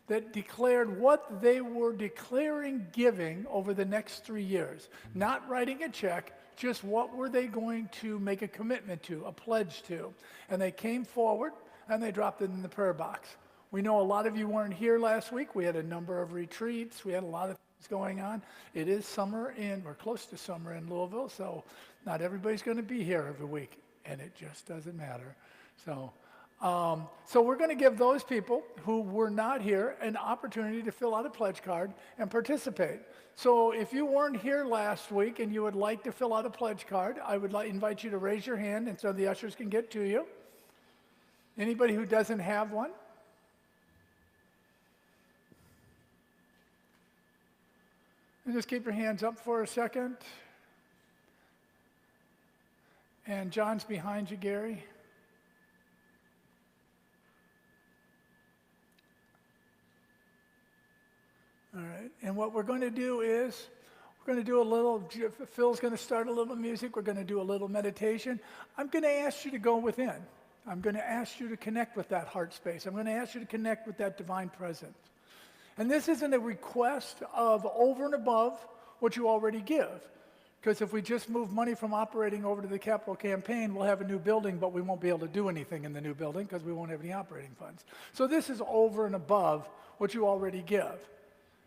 that declared what they were declaring giving over the next 3 years. Not writing a check, just what were they going to make a commitment to, a pledge to. And they came forward and they dropped it in the prayer box. We know a lot of you weren't here last week. We had a number of retreats. We had a lot of things going on. It is summer we're close to summer in Louisville, so not everybody's going to be here every week, and it just doesn't matter. So we're going to give those people who were not here an opportunity to fill out a pledge card and participate. So if you weren't here last week and you would like to fill out a pledge card, I would invite you to raise your hand and so the ushers can get to you. Anybody who doesn't have one? And just keep your hands up for a second. And John's behind you, Gary. All right. And what we're going to do is, we're going to do a little, Phil's going to start a little music. We're going to do a little meditation. I'm going to ask you to go within. I'm going to ask you to connect with that heart space. I'm going to ask you to connect with that divine presence. And this isn't a request of over and above what you already give. Because if we just move money from operating over to the capital campaign, we'll have a new building, but we won't be able to do anything in the new building because we won't have any operating funds. So this is over and above what you already give.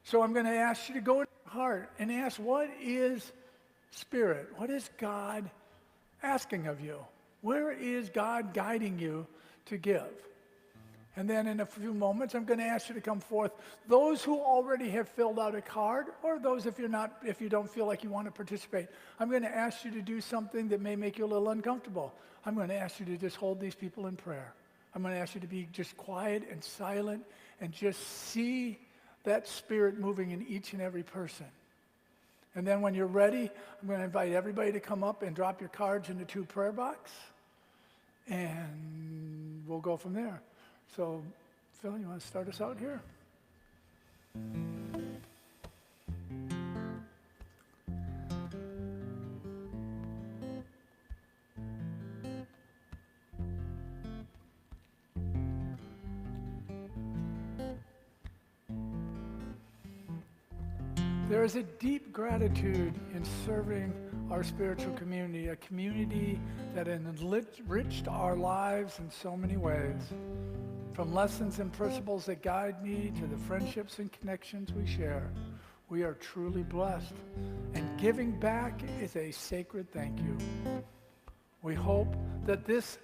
So I'm going to ask you to go in your heart and ask, what is Spirit? What is God asking of you? Where is God guiding you to give? And then in a few moments, I'm going to ask you to come forth. Those who already have filled out a card, or those if you don't feel like you want to participate, I'm going to ask you to do something that may make you a little uncomfortable. I'm going to ask you to just hold these people in prayer. I'm going to ask you to be just quiet and silent and just see that Spirit moving in each and every person. And then when you're ready, I'm going to invite everybody to come up and drop your cards in the 2 prayer box. And we'll go from there. So, Phil, you want to start us out here? There is a deep gratitude in serving our spiritual community, a community that has enriched our lives in so many ways. From lessons and principles that guide me to the friendships and connections we share, we are truly blessed. And giving back is a sacred thank you. We hope that this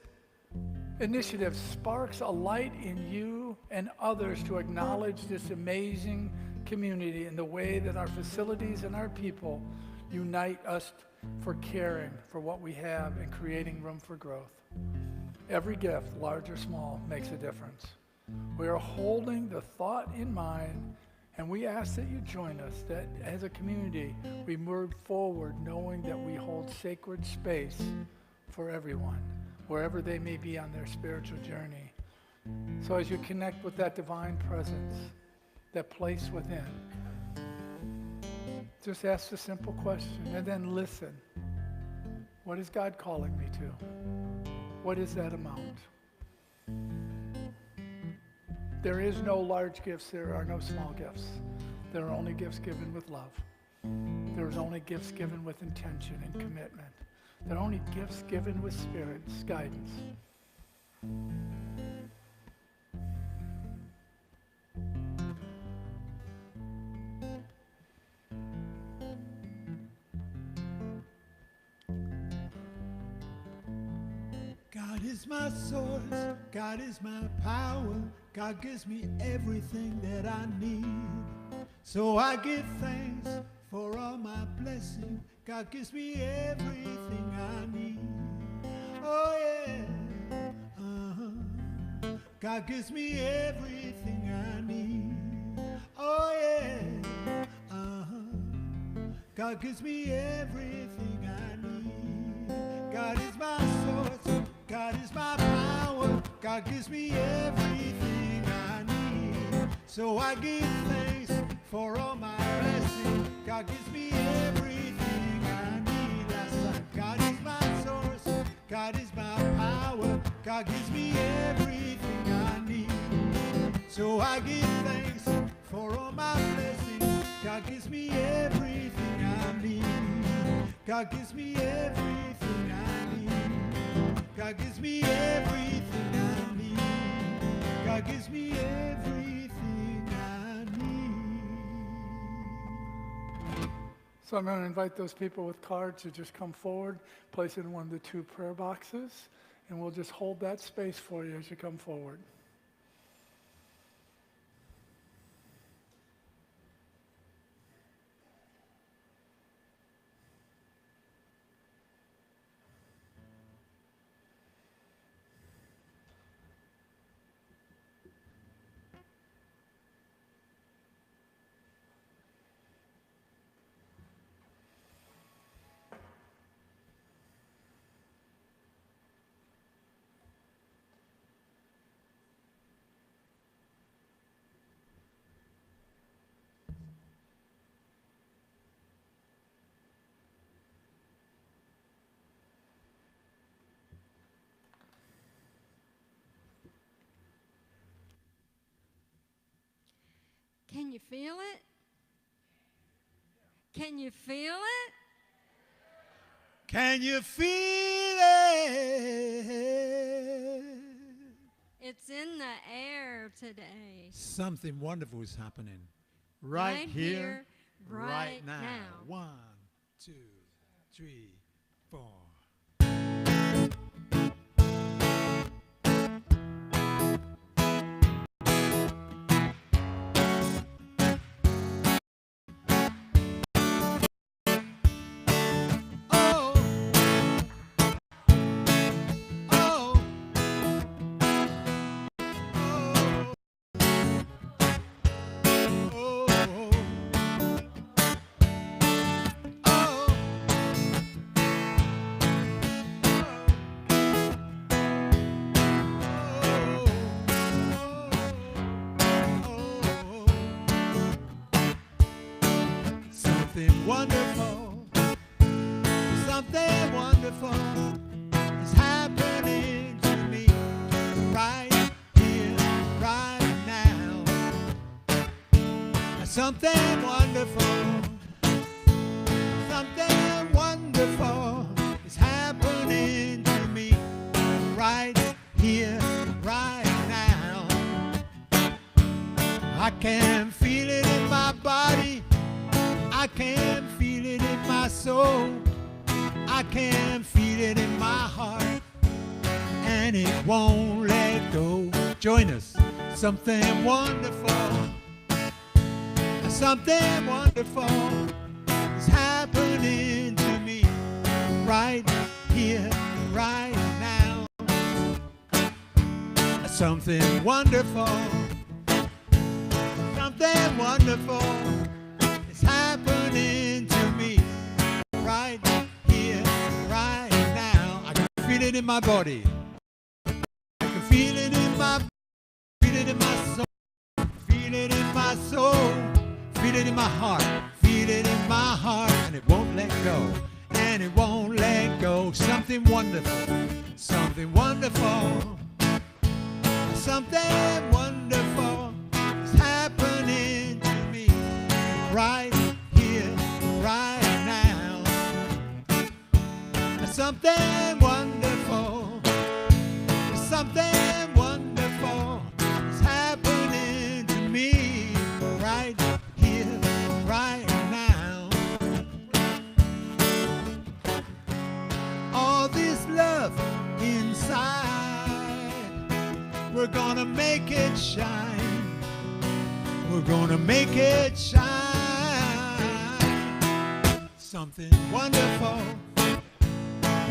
initiative sparks a light in you and others to acknowledge this amazing community in the way that our facilities and our people unite us for caring for what we have and creating room for growth. Every gift, large or small, makes a difference. We are holding the thought in mind, and we ask that you join us, that as a community, we move forward knowing that we hold sacred space for everyone, wherever they may be on their spiritual journey. So as you connect with that divine presence, that place within, just ask a simple question and then listen. What is God calling me to? What is that amount? There is no large gifts. There are no small gifts. There are only gifts given with love. There is only gifts given with intention and commitment. There are only gifts given with Spirit's guidance. God is my source, God is my power, God gives me everything that I need. So I give thanks for all my blessings, God gives me everything I need. Oh yeah, God gives me everything I need. Oh yeah, God gives me everything I need. God is my source, God is my power, God gives me everything I need. So I give thanks for all my blessings, God gives me everything I need. Last time, God is my source, God is my power, God gives me everything I need. So I give thanks for all my blessings, God gives me everything I need. God gives me everything I need. God gives me everything I need. God gives me everything I need. So I'm going to invite those people with cards to just come forward, place it in one of the 2 prayer boxes, and we'll just hold that space for you as you come forward. Can you feel it? Can you feel it? Can you feel it? It's in the air today. Something wonderful is happening right here, right now. now. 1, 2, 3, 4. Something wonderful, something wonderful is happening to me right here, right now. Something wonderful, something wonderful is happening to me right here, right now. I can feel it in my body. I can feel it in my soul. I can feel it in my heart. And it won't let go. Join us. Something wonderful. Something wonderful is happening to me right here, right now. Something wonderful. Something wonderful is happening to me right here, right now. I can feel it in my body. I can feel it in my, feel it in my soul, feel it in my soul, feel it in my heart, feel it in my heart, and it won't let go, and it won't let go. Something wonderful, something wonderful, something wonderful is happening to me right here, right now. Something wonderful, something wonderful is happening to me right here, right now. All this love inside, we're gonna make it shine. We're gonna make it shine. Something wonderful,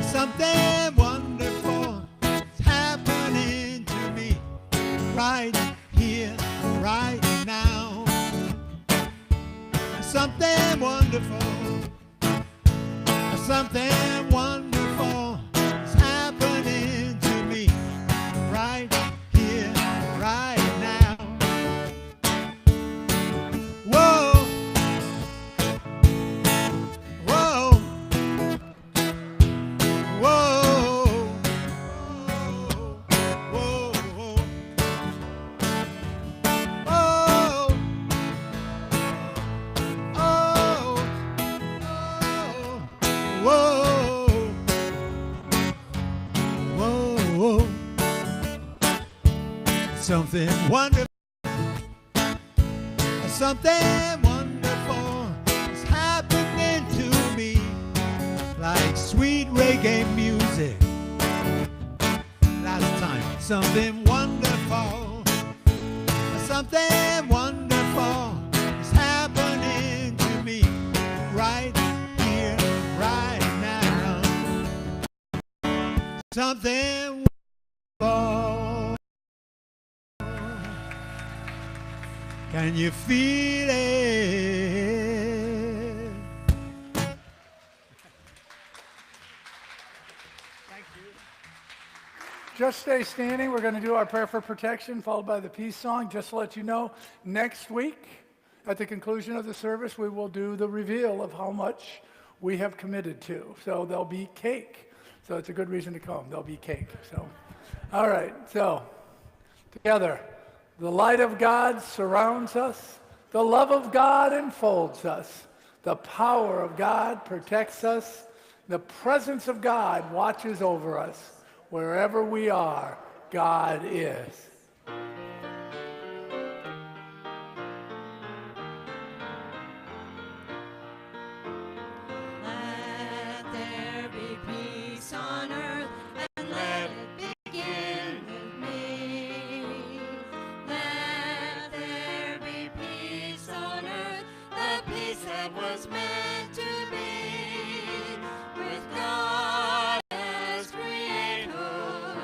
something wonderful is happening to me right here, right now. Something wonderful, something wonderful is happening to me right here, right now. Whoa. Whoa, whoa, whoa, whoa, whoa. Something wonderful, something wonderful is happening to me, like sweet reggae music. Last time, something wonderful, something wonderful is happening to me right here, right now. Something wonderful. Can you feel it? Just stay standing. We're going to do our prayer for protection, followed by the peace song. Just to let you know, next week, at the conclusion of the service, we will do the reveal of how much we have committed to. So there'll be cake. So it's a good reason to come. There'll be cake. So, all right. So, together, the light of God surrounds us. The love of God enfolds us. The power of God protects us. The presence of God watches over us. Wherever we are, God is. Let there be peace on earth, and let it begin with me. Let there be peace on earth, the peace that was meant to be. With God as creator,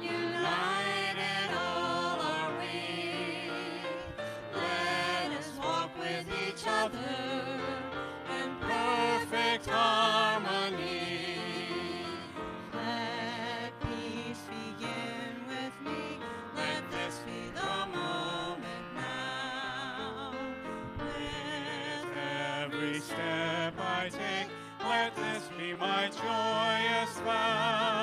united all are we. Let us walk with each other in perfect harmony. Let peace begin with me. Let this be the moment now. With every step I take, let this be my joyous vow.